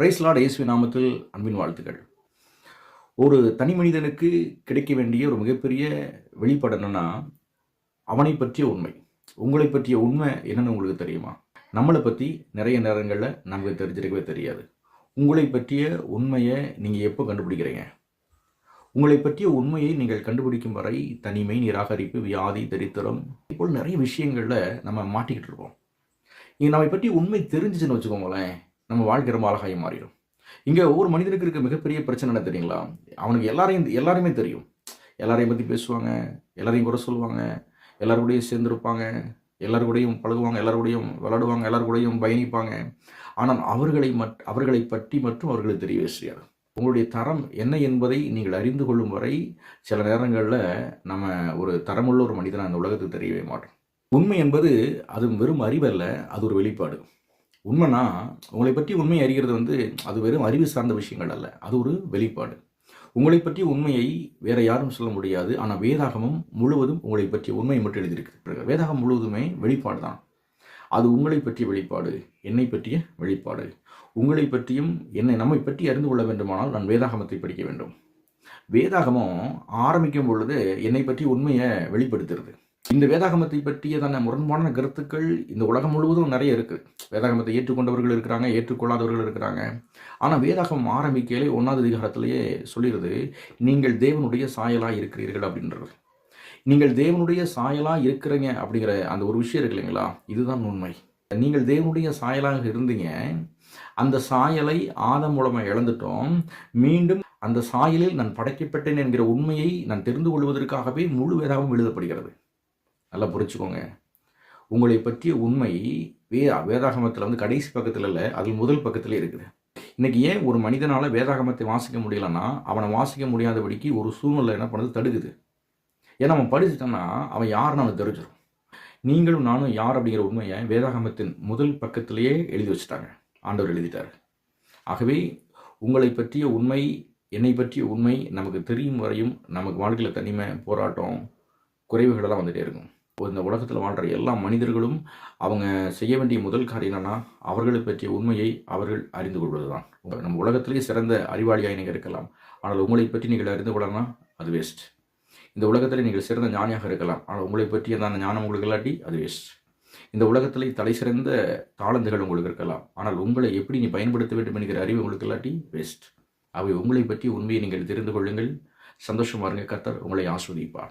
Price Lord இயேசுவின் நாமத்தில் அன்பின் வாழ்த்துக்கள். ஒரு தனி மனிதனுக்கு கிடைக்க வேண்டிய ஒரு மிகப்பெரிய வெளிப்பாடு என்னன்னா, அவனை பற்றிய உண்மை. உங்களை பற்றிய உண்மை என்னன்னு உங்களுக்கு தெரியுமா? நம்மளை பற்றி நிறைய நேரங்களில் நமக்கு தெரிஞ்சிருக்கவே தெரியாது. உங்களை பற்றிய உண்மையை நீங்கள் எப்போ கண்டுபிடிக்கிறீங்க? உங்களை பற்றிய உண்மையை நீங்கள் கண்டுபிடிக்கும் வரை தனிமை, நிராகரிப்பு, வியாதி, தரித்திரம் இப்போல் நிறைய விஷயங்களில் நம்ம மாட்டிக்கிட்டு இருப்போம். இங்கே நம்மை பற்றி உண்மை தெரிஞ்சிச்சுன்னு வச்சுக்கோங்களேன், நம்ம வாழ்க்கை ரொம்ப அழகாகி மாறிடும். இங்கே ஒவ்வொரு மனிதனுக்கு இருக்க மிகப்பெரிய பிரச்சனை என்ன தெரியுங்களா? அவனுக்கு எல்லாரையுமே தெரியும். எல்லாரையும் பற்றி பேசுவாங்க, எல்லாரையும் குறை சொல்லுவாங்க, எல்லாருக்கூடையும் சேர்ந்துருப்பாங்க, எல்லாருக்கூடையும் பழகுவாங்க, எல்லாருக்கூடையும் விளாடுவாங்க, எல்லாருக்கூடையும் பயணிப்பாங்க. ஆனால் அவர்களை பற்றி மட்டும் அவர்களுக்கு தெரியவே செய்யாது. உங்களுடைய தரம் என்ன என்பதை நீங்கள் அறிந்து கொள்ளும் வரை சில நேரங்களில் நம்ம ஒரு தரமுள்ள ஒரு மனிதனை அந்த உலகத்துக்கு தெரியவே மாட்டோம். உண்மை என்பது அது வெறும் அறிவல்ல, அது ஒரு வெளிப்பாடு. உண்மைனா உங்களை பற்றி உண்மை அறிகிறது அது வெறும் அறிவு சார்ந்த விஷயங்கள் அல்ல, அது ஒரு வெளிப்பாடு. உங்களை பற்றி உண்மையை வேற யாரும் சொல்ல முடியாது. ஆனால் வேதாகமம் முழுவதும் உங்களை பற்றிய உண்மையை மட்டும் எழுதியிருக்கு. வேதாகம் முழுவதுமே வெளிப்பாடு தான். அது உங்களை பற்றிய வெளிப்பாடு, என்னை பற்றிய வெளிப்பாடு. உங்களை பற்றியும் நம்மை பற்றி அறிந்து கொள்ள வேண்டுமானால் நான் வேதாகமத்தை படிக்க வேண்டும். வேதாகமம் ஆரம்பிக்கும் பொழுது என்னை பற்றி உண்மையை வெளிப்படுத்துறது. இந்த வேதாகமத்தை பற்றியதான முரண்பான கருத்துக்கள் இந்த உலகம் முழுவதும் நிறைய இருக்குது. வேதாகமத்தை ஏற்றுக்கொண்டவர்கள் இருக்கிறாங்க, ஏற்றுக்கொள்ளாதவர்கள் இருக்கிறாங்க. ஆனால் வேதாகமம் ஆரம்பிக்கையிலே 1வது அதிகாரத்திலேயே சொல்லிடுது, நீங்கள் தேவனுடைய சாயலாக இருக்கிறீர்கள் அப்படின்றது. நீங்கள் தேவனுடைய சாயலாக இருக்கிறீங்க அப்படிங்கிற அந்த ஒரு விஷயம் இருக்கு இல்லைங்களா, இதுதான் உண்மை. நீங்கள் தேவனுடைய சாயலாக இருந்தீங்க, அந்த சாயலை ஆதம் மூலமாக இழந்துட்டோம். மீண்டும் அந்த சாயலில் நான் படைக்கப்பட்டேன் என்கிற உண்மையை நான் தெரிந்து கொள்வதற்காகவே முழு வேதாகமும் எழுதப்படுகிறது. நல்லா புரிச்சுக்கோங்க. உங்களை பற்றிய உண்மை வேதாகமத்தில் கடைசி பக்கத்தில் இல்லை, அதில் முதல் பக்கத்திலே இருக்குது. இன்றைக்கி ஏன் ஒரு மனிதனால் வேதாகமத்தை வாசிக்க முடியலைன்னா, அவனை வாசிக்க முடியாதபடிக்கு ஒரு சூழ்நிலை என்ன பண்ணுறது, தடுக்குது. ஏன்னா அவன் படிச்சுட்டான்னா அவன் யாருன்னு அவனுக்கு தெரிஞ்சிடும். நீங்களும் நானும் யார் அப்படிங்கிற உண்மையை வேதாகமத்தின் முதல் பக்கத்திலேயே எழுதி வச்சுட்டாங்க, ஆண்டவர் எழுதிட்டார். ஆகவே உங்களை பற்றிய உண்மை, என்னை பற்றிய உண்மை நமக்கு தெரியும் வரையும் நமக்கு வாழ்க்கையில் தனிமை, போராட்டம், குறைவுகளெல்லாம் வந்துகிட்டே இருக்கும். இந்த உலகத்தில் வாழ்கிற எல்லா மனிதர்களும் அவங்க செய்ய வேண்டிய முதல் காரியம் என்னன்னா, அவர்களை பற்றிய உண்மையை அவர்கள் அறிந்து கொள்வது தான். நம்ம உலகத்திலேயே சிறந்த அறிவாளியாக நீங்கள் இருக்கலாம், ஆனால் உங்களை பற்றி நீங்கள் அறிந்து கொள்ளலாம், அது வேஸ்ட். இந்த உலகத்தில் நீங்கள் சிறந்த ஞானியாக இருக்கலாம், ஆனால் உங்களை பற்றியதான ஞானம் உங்களுக்கு இல்லாட்டி அது வேஸ்ட். இந்த உலகத்திலே தலை சிறந்த தாளந்துகள் உங்களுக்கு இருக்கலாம், ஆனால் உங்களை எப்படி நீ பயன்படுத்த வேண்டும் என்கிற அறிவு உங்களுக்கு இல்லாட்டி வேஸ்ட். அவை உங்களை பற்றி உண்மையை நீங்கள் தெரிந்து கொள்ளுங்கள். சந்தோஷமாக இருங்க. கர்த்தர் உங்களை ஆஸ்வதிப்பார்.